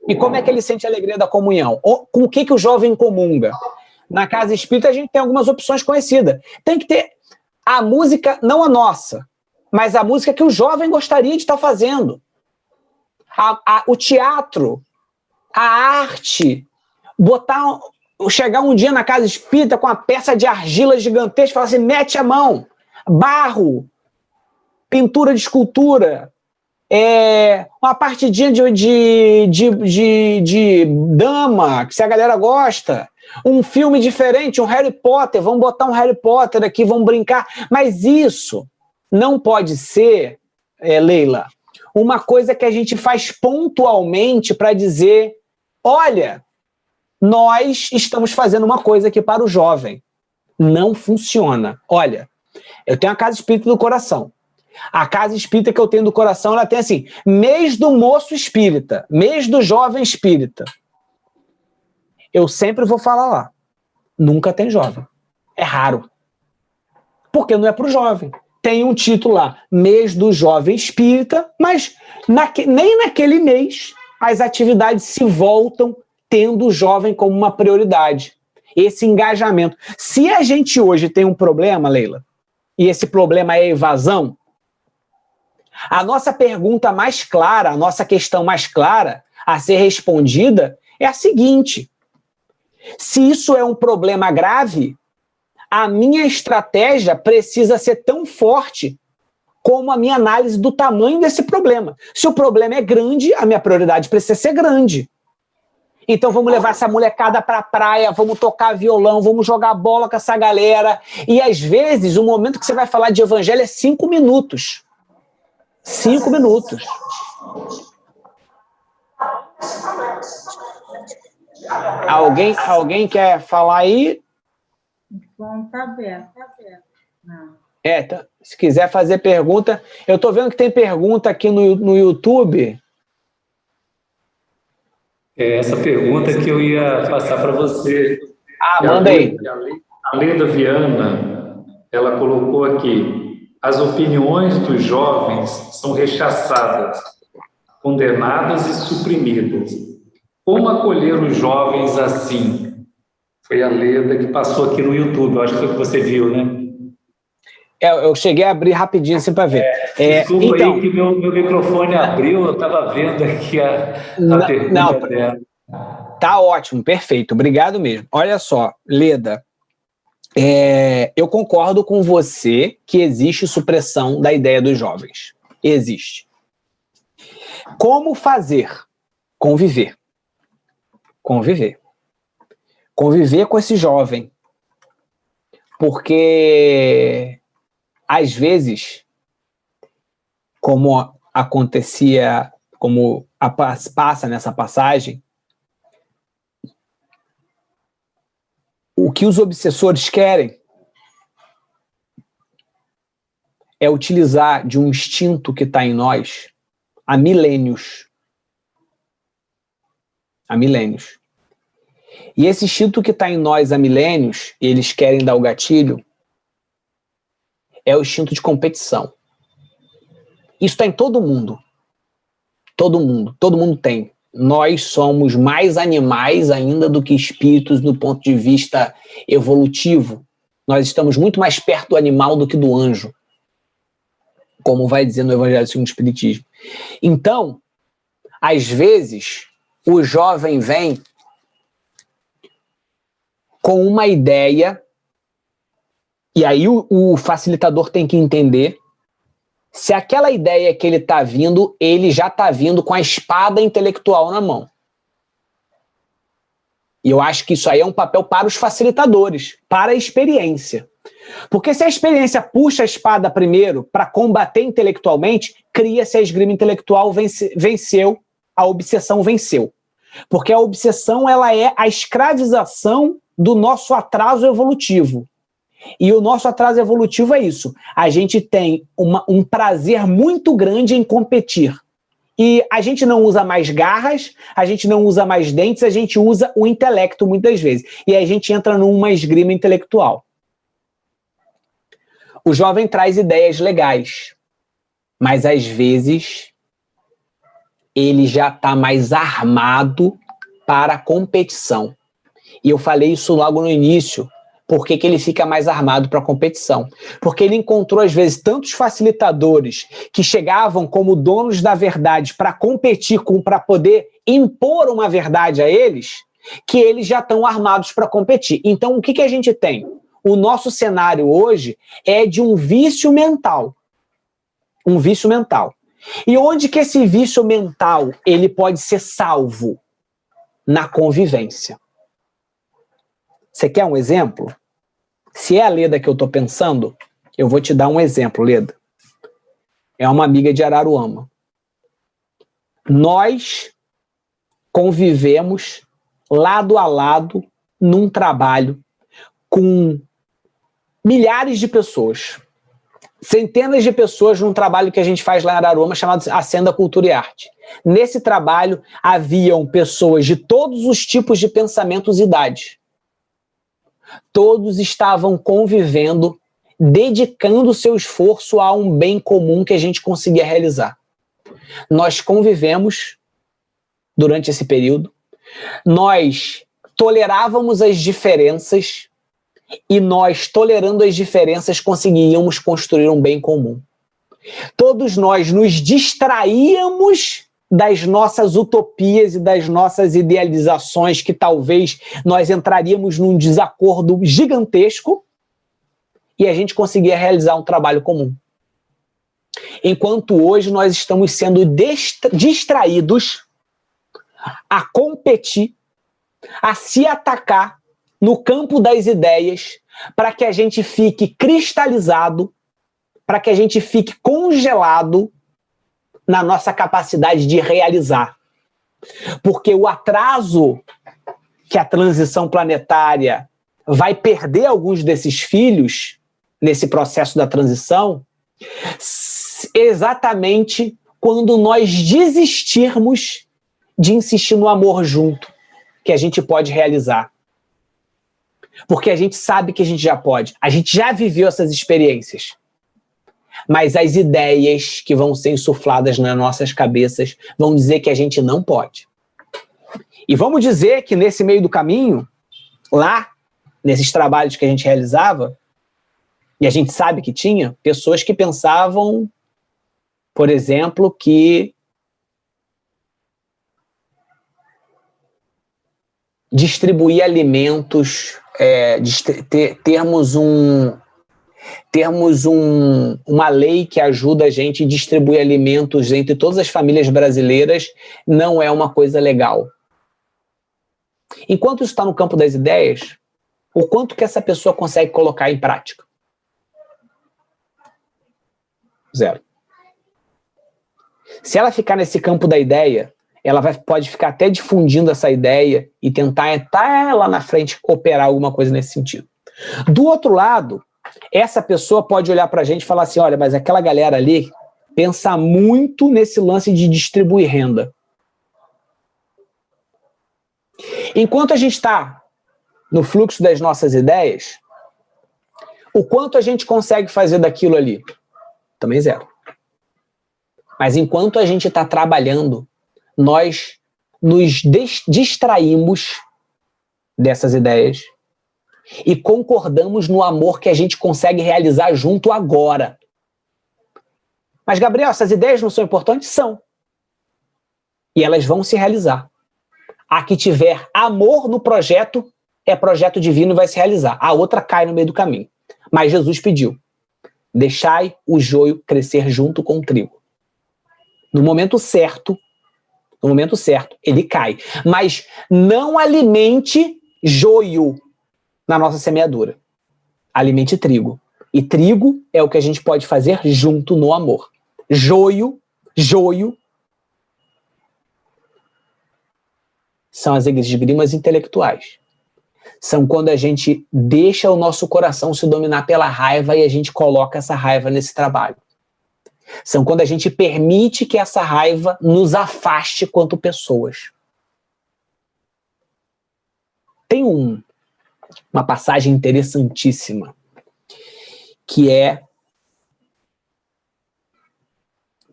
E como é que ele sente a alegria da comunhão? Com o que o jovem comunga? Na casa espírita a gente tem algumas opções conhecidas. Tem que ter a música, não a nossa, mas a música que o jovem gostaria de estar fazendo. O teatro, a arte, chegar um dia na casa espírita com uma peça de argila gigantesca e falar assim, mete a mão, barro, pintura de escultura, uma partidinha de dama, que se a galera gosta, um filme diferente, um Harry Potter, vamos botar um Harry Potter aqui, vamos brincar. Mas isso não pode ser, Leila, uma coisa que a gente faz pontualmente para dizer, olha, nós estamos fazendo uma coisa aqui para o jovem. Não funciona. Olha, eu tenho a Casa Espírita do Coração. A Casa Espírita que eu tenho do Coração, ela tem assim, mês do moço espírita, mês do jovem espírita. Eu sempre vou falar lá. Nunca tem jovem. É raro. Porque não é para o jovem. Tem um título lá, mês do jovem espírita, mas nem naquele mês as atividades se voltam tendo o jovem como uma prioridade. Esse engajamento. Se a gente hoje tem um problema, Leila, e esse problema é a evasão, a nossa pergunta mais clara, a nossa questão mais clara a ser respondida é a seguinte: se isso é um problema grave, a minha estratégia precisa ser tão forte como a minha análise do tamanho desse problema. Se o problema é grande, a minha prioridade precisa ser grande. Então vamos levar essa molecada para a praia, vamos tocar violão, vamos jogar bola com essa galera. E às vezes o momento que você vai falar de evangelho é 5 minutos. 5 minutos. Alguém quer falar aí? Bom, tá aberto. Não. Se quiser fazer pergunta. Eu estou vendo que tem pergunta aqui no YouTube. Essa pergunta que eu ia passar para você. Manda aí. A Leda Viana, ela colocou aqui: as opiniões dos jovens são rechaçadas, condenadas e suprimidas. Como acolher os jovens assim? Foi a Leda que passou aqui no YouTube, eu acho que foi o que você viu, né? Eu cheguei a abrir rapidinho assim para ver. Desculpa então, aí que meu microfone abriu, eu estava vendo aqui a pergunta dela. Tá ótimo, perfeito, obrigado mesmo. Olha só, Leda, eu concordo com você que existe supressão da ideia dos jovens. Existe. Como fazer? Conviver. Conviver com esse jovem. Porque, às vezes, como acontecia, como passa nessa passagem, o que os obsessores querem é utilizar de um instinto que está em nós há milênios. E esse instinto que está em nós há milênios, eles querem dar o gatilho, é o instinto de competição. Isso está em todo mundo. Todo mundo tem. Nós somos mais animais ainda do que espíritos do ponto de vista evolutivo. Nós estamos muito mais perto do animal do que do anjo, como vai dizer no Evangelho segundo o Espiritismo. Então, às vezes, o jovem vem com uma ideia, e aí o facilitador tem que entender se aquela ideia que ele está vindo, ele já está vindo com a espada intelectual na mão. E eu acho que isso aí é um papel para os facilitadores, para a experiência. Porque se a experiência puxa a espada primeiro para combater intelectualmente, cria-se a esgrima intelectual, venceu, a obsessão venceu. Porque a obsessão, ela é a escravização do nosso atraso evolutivo. E o nosso atraso evolutivo é isso. A gente tem um prazer muito grande em competir. E a gente não usa mais garras, a gente não usa mais dentes, a gente usa o intelecto muitas vezes. E aí a gente entra numa esgrima intelectual. O jovem traz ideias legais, mas às vezes ele já está mais armado para a competição. E eu falei isso logo no início. Por que ele fica mais armado para a competição? Porque ele encontrou, às vezes, tantos facilitadores que chegavam como donos da verdade para competir para poder impor uma verdade a eles, que eles já estão armados para competir. Então, o que a gente tem? O nosso cenário hoje é de um vício mental. Um vício mental. E onde que esse vício mental ele pode ser salvo? Na convivência. Você quer um exemplo? Se é a Leda que eu estou pensando, eu vou te dar um exemplo, Leda. É uma amiga de Araruama. Nós convivemos lado a lado num trabalho com milhares de pessoas. Centenas de pessoas num trabalho que a gente faz lá em Araruama chamado Acenda Cultura e Arte. Nesse trabalho haviam pessoas de todos os tipos de pensamentos e idades. Todos estavam convivendo, dedicando seu esforço a um bem comum que a gente conseguia realizar. Nós convivemos durante esse período, nós tolerávamos as diferenças e nós, tolerando as diferenças, conseguíamos construir um bem comum. Todos nós nos distraíamos das nossas utopias e das nossas idealizações, que talvez nós entraríamos num desacordo gigantesco e a gente conseguia realizar um trabalho comum. Enquanto hoje nós estamos sendo distraídos a competir, a se atacar no campo das ideias, para que a gente fique cristalizado, para que a gente fique congelado na nossa capacidade de realizar. Porque o atraso que a transição planetária vai perder alguns desses filhos nesse processo da transição, exatamente quando nós desistirmos de insistir no amor junto, que a gente pode realizar. Porque a gente sabe que a gente já pode. A gente já viveu essas experiências. Mas as ideias que vão ser insufladas nas nossas cabeças vão dizer que a gente não pode. E vamos dizer que nesse meio do caminho, lá, nesses trabalhos que a gente realizava, e a gente sabe que tinha, pessoas que pensavam, por exemplo, que distribuir alimentos, termos uma lei que ajuda a gente a distribuir alimentos entre todas as famílias brasileiras não é uma coisa legal. Enquanto isso está no campo das ideias, o quanto que essa pessoa consegue colocar em prática? Zero. Se ela ficar nesse campo da ideia, ela pode ficar até difundindo essa ideia e tentar até lá na frente operar alguma coisa nesse sentido. Do outro lado, essa pessoa pode olhar para a gente e falar assim, olha, mas aquela galera ali pensa muito nesse lance de distribuir renda. Enquanto a gente está no fluxo das nossas ideias, o quanto a gente consegue fazer daquilo ali? Também zero. Mas enquanto a gente está trabalhando, nós nos distraímos dessas ideias e concordamos no amor que a gente consegue realizar junto agora. Mas, Gabriel, essas ideias não são importantes? São. E elas vão se realizar. A que tiver amor no projeto, é projeto divino e vai se realizar. A outra cai no meio do caminho. Mas Jesus pediu, deixai o joio crescer junto com o trigo. No momento certo, ele cai. Mas não alimente joio na nossa semeadura. Alimente trigo. E trigo é o que a gente pode fazer junto no amor. Joio são as esgrimas intelectuais. São quando a gente deixa o nosso coração se dominar pela raiva e a gente coloca essa raiva nesse trabalho. São quando a gente permite que essa raiva nos afaste quanto pessoas. Tem uma passagem interessantíssima, que é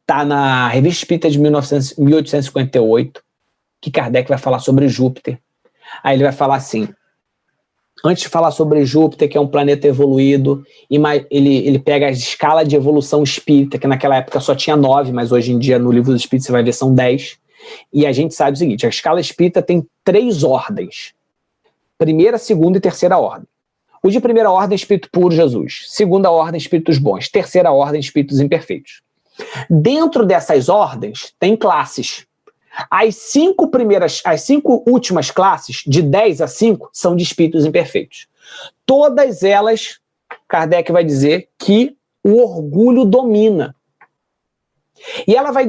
está na Revista Espírita de 1858, que Kardec vai falar sobre Júpiter. Aí ele vai falar assim, antes de falar sobre Júpiter, que é um planeta evoluído, ele pega a escala de evolução espírita, que naquela época só tinha 9, mas hoje em dia no Livro dos Espíritos você vai ver são 10. E a gente sabe o seguinte, a escala espírita tem 3 ordens. Primeira, segunda e terceira ordem. O de primeira ordem, espírito puro, Jesus. Segunda ordem, espíritos bons. Terceira ordem, espíritos imperfeitos. Dentro dessas ordens, tem classes. As 5 últimas classes, de 10 a 5, são de espíritos imperfeitos. Todas elas, Kardec vai dizer que o orgulho domina. E ele vai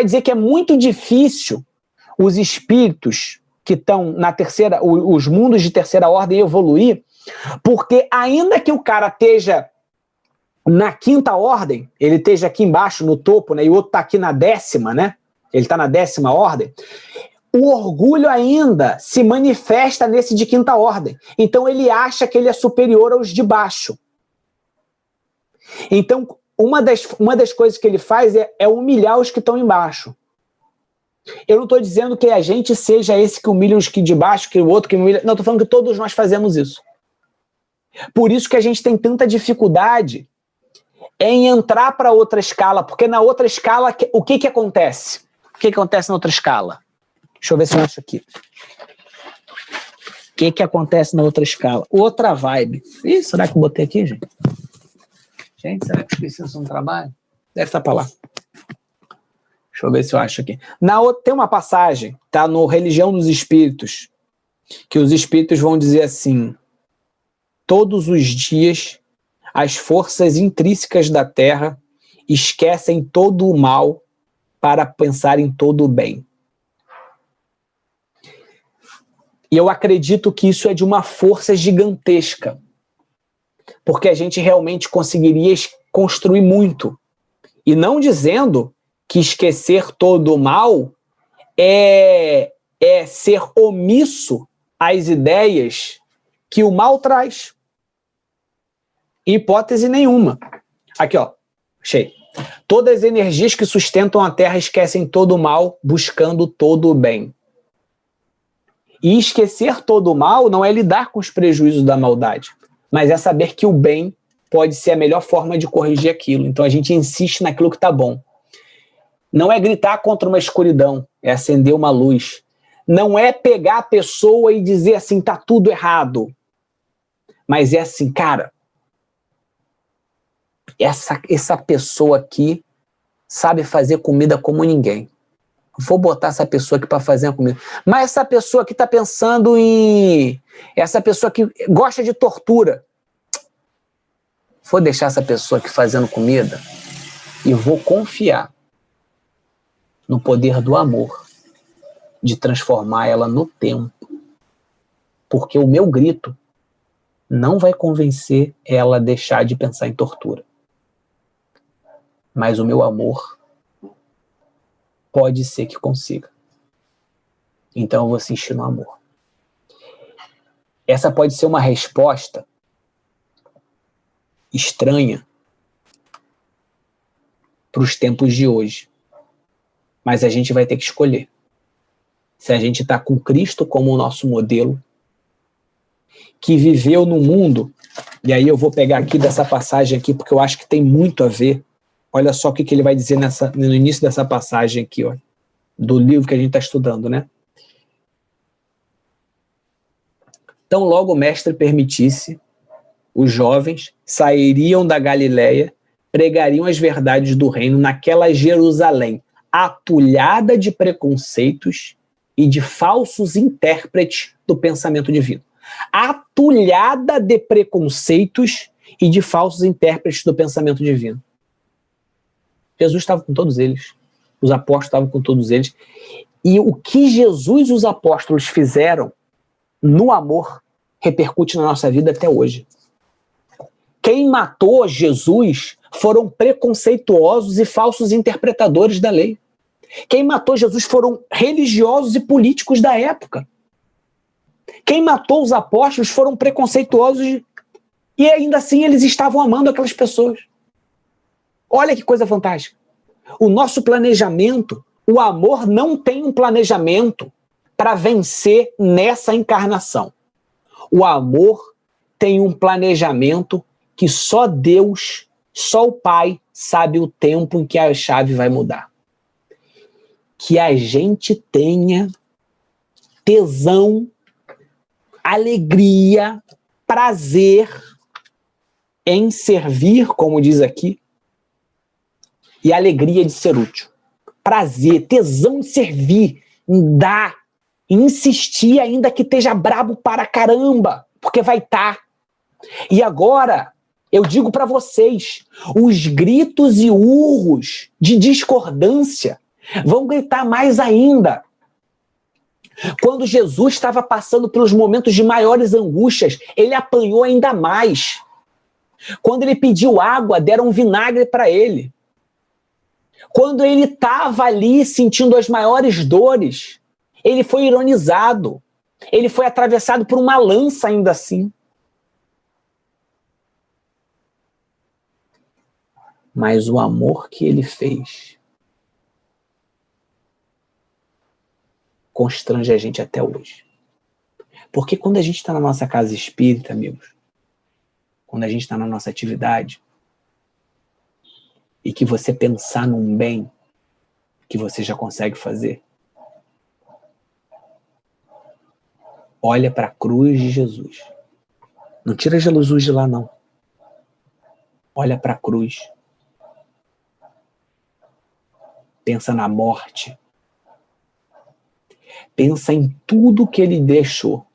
dizer que é muito difícil os espíritos que estão na terceira, os mundos de terceira ordem evoluir, porque ainda que o cara esteja na 5ª ordem, ele esteja aqui embaixo no topo, né, e o outro está aqui na 10ª, né? Ele está na 10ª ordem, o orgulho ainda se manifesta nesse de 5ª ordem. Então ele acha que ele é superior aos de baixo. Então, uma das coisas que ele faz é humilhar os que estão embaixo. Eu não estou dizendo que a gente seja esse que humilha os que de baixo, que o outro que humilha... Não, estou falando que todos nós fazemos isso. Por isso que a gente tem tanta dificuldade em entrar para outra escala, porque na outra escala, o que acontece? O que acontece na outra escala? Deixa eu ver se eu acho aqui. O que acontece na outra escala? Outra vibe. Ih, será que eu botei aqui, gente? Gente, será que eu esqueci isso no trabalho? Deve estar para lá. Deixa eu ver se eu acho aqui. Tem uma passagem, tá, no Religião dos Espíritos, que os espíritos vão dizer assim: todos os dias as forças intrínsecas da Terra esquecem todo o mal para pensar em todo o bem. E eu acredito que isso é de uma força gigantesca, porque a gente realmente conseguiria construir muito. E não dizendo que esquecer todo o mal é ser omisso às ideias que o mal traz. Em hipótese nenhuma. Aqui, ó. Achei. Todas as energias que sustentam a Terra esquecem todo o mal, buscando todo o bem. E esquecer todo o mal não é lidar com os prejuízos da maldade, mas é saber que o bem pode ser a melhor forma de corrigir aquilo. Então a gente insiste naquilo que está bom. Não é gritar contra uma escuridão, é acender uma luz. Não é pegar a pessoa e dizer assim, tá tudo errado. Mas é assim, cara, essa pessoa aqui sabe fazer comida como ninguém. Vou botar essa pessoa aqui para fazer a comida. Mas essa pessoa aqui está pensando em... Essa pessoa que gosta de tortura. Vou deixar essa pessoa aqui fazendo comida e vou confiar no poder do amor de transformar ela no tempo. Porque o meu grito não vai convencer ela a deixar de pensar em tortura. Mas o meu amor pode ser que consiga. Então eu vou insistir no amor. Essa pode ser uma resposta estranha para os tempos de hoje. Mas a gente vai ter que escolher. Se a gente está com Cristo como o nosso modelo, que viveu no mundo, e aí eu vou pegar aqui dessa passagem aqui, porque eu acho que tem muito a ver. Olha só o que ele vai dizer no início dessa passagem aqui, ó, do livro que a gente está estudando, né? Então logo o mestre permitisse, os jovens sairiam da Galileia, pregariam as verdades do reino naquela Jerusalém, atulhada de preconceitos e de falsos intérpretes do pensamento divino. Atulhada de preconceitos e de falsos intérpretes do pensamento divino. Jesus estava com todos eles. Os apóstolos estavam com todos eles. E o que Jesus e os apóstolos fizeram no amor repercute na nossa vida até hoje. Quem matou Jesus foram preconceituosos e falsos interpretadores da lei. Quem matou Jesus foram religiosos e políticos da época. Quem matou os apóstolos foram preconceituosos e ainda assim eles estavam amando aquelas pessoas. Olha que coisa fantástica. O nosso planejamento, o amor não tem um planejamento para vencer nessa encarnação. O amor tem um planejamento que só Deus, só o Pai sabe o tempo em que a chave vai mudar. Que a gente tenha tesão, alegria, prazer em servir, como diz aqui, e alegria de ser útil. Prazer, tesão em servir, em dar, em insistir, ainda que esteja brabo para caramba, porque vai estar. E agora, eu digo para vocês, os gritos e urros de discordância vão gritar mais ainda. Quando Jesus estava passando pelos momentos de maiores angústias, ele apanhou ainda mais. Quando ele pediu água, deram vinagre para ele. Quando ele estava ali sentindo as maiores dores, ele foi ironizado. Ele foi atravessado por uma lança ainda assim. Mas o amor que ele fez constrange a gente até hoje. Porque quando a gente está na nossa casa espírita, amigos, quando a gente está na nossa atividade, e que você pensar num bem que você já consegue fazer, olha para a cruz de Jesus. Não tira Jesus de lá, não. Olha para a cruz. Pensa na morte. Pensa em tudo que ele deixou.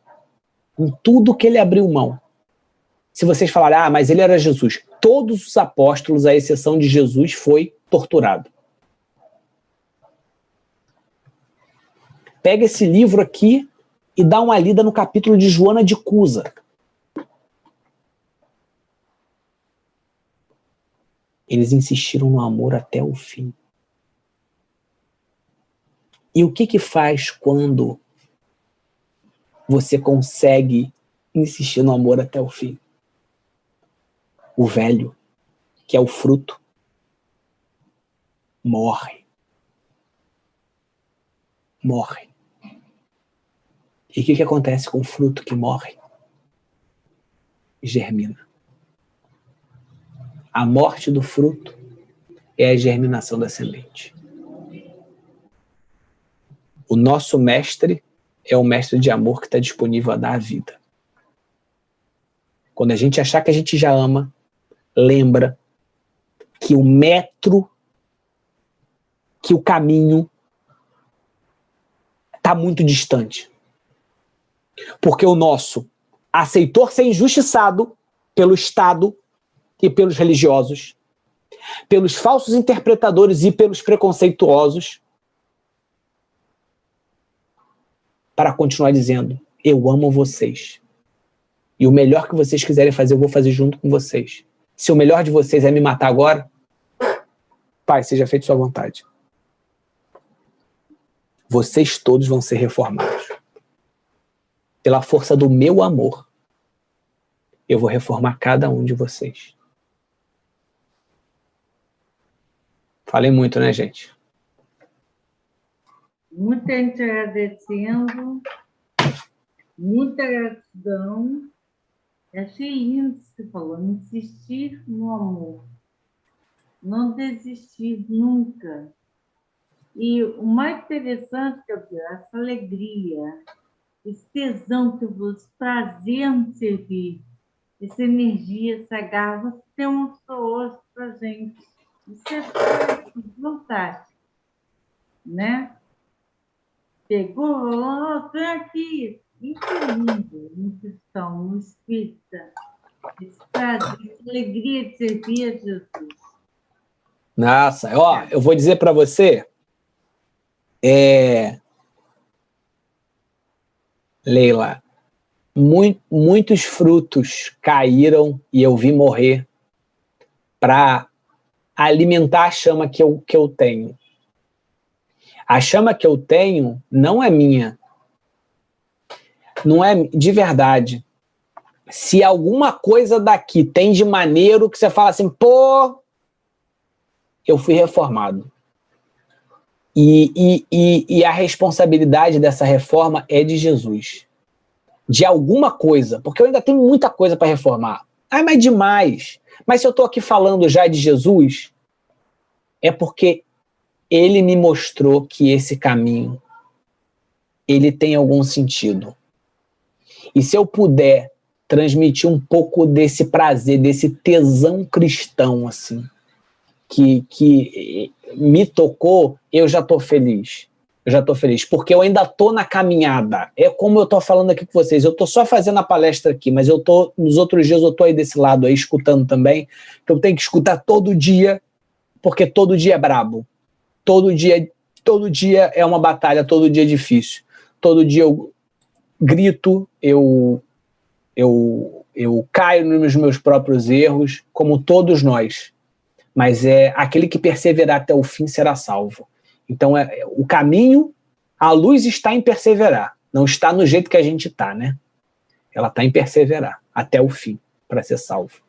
Em tudo que ele abriu mão. Se vocês falarem, mas ele era Jesus. Todos os apóstolos, à exceção de Jesus, foi torturado. Pega esse livro aqui e dá uma lida no capítulo de Joana de Cusa. Eles insistiram no amor até o fim. E o que faz quando você consegue insistir no amor até o fim? O velho, que é o fruto, morre. Morre. E o que acontece com o fruto que morre? Germina. A morte do fruto é a germinação da semente. O nosso mestre é o mestre de amor que está disponível a dar a vida. Quando a gente achar que a gente já ama, lembra que o metro, que o caminho está muito distante. Porque o nosso aceitou ser injustiçado pelo Estado e pelos religiosos, pelos falsos interpretadores e pelos preconceituosos, para continuar dizendo, eu amo vocês. E o melhor que vocês quiserem fazer, eu vou fazer junto com vocês. Se o melhor de vocês é me matar agora, Pai, seja feito sua vontade. Vocês todos vão ser reformados. Pela força do meu amor, eu vou reformar cada um de vocês. Falei muito, né, gente? Muita gente agradecendo, muita gratidão. Achei lindo que você falou, insistir no amor. Não desistir nunca. E o mais interessante que eu vi, essa alegria, esse tesão que eu vou, esse prazer em servir, essa energia, essa garra, você demonstrou hoje para a gente. Isso é fantástico, né? Pegou, falou, vem aqui. Isso é lindo, no cristão, no espírita. Esse prazer, essa alegria de servir a Jesus. Nossa, ó, eu vou dizer para você, Leila, muitos frutos caíram e eu vi morrer para alimentar a chama que eu tenho. A chama que eu tenho não é minha. Não é de verdade. Se alguma coisa daqui tem de maneiro que você fala assim, pô, eu fui reformado. E a responsabilidade dessa reforma é de Jesus. De alguma coisa, porque eu ainda tenho muita coisa para reformar. Ah, mas demais. Mas se eu estou aqui falando já de Jesus, é porque ele me mostrou que esse caminho, ele tem algum sentido. E se eu puder transmitir um pouco desse prazer, desse tesão cristão, assim, que me tocou, eu já estou feliz. Eu já estou feliz, porque eu ainda estou na caminhada. É como eu estou falando aqui com vocês. Eu estou só fazendo a palestra aqui, mas nos outros dias eu estou aí desse lado, aí escutando também, que eu tenho que escutar todo dia, porque todo dia é brabo. Todo dia é uma batalha, todo dia é difícil. Todo dia eu grito, eu caio nos meus próprios erros, como todos nós. Mas é aquele que perseverar até o fim será salvo. Então, o caminho, a luz está em perseverar. Não está no jeito que a gente está, né? Ela está em perseverar até o fim, para ser salvo.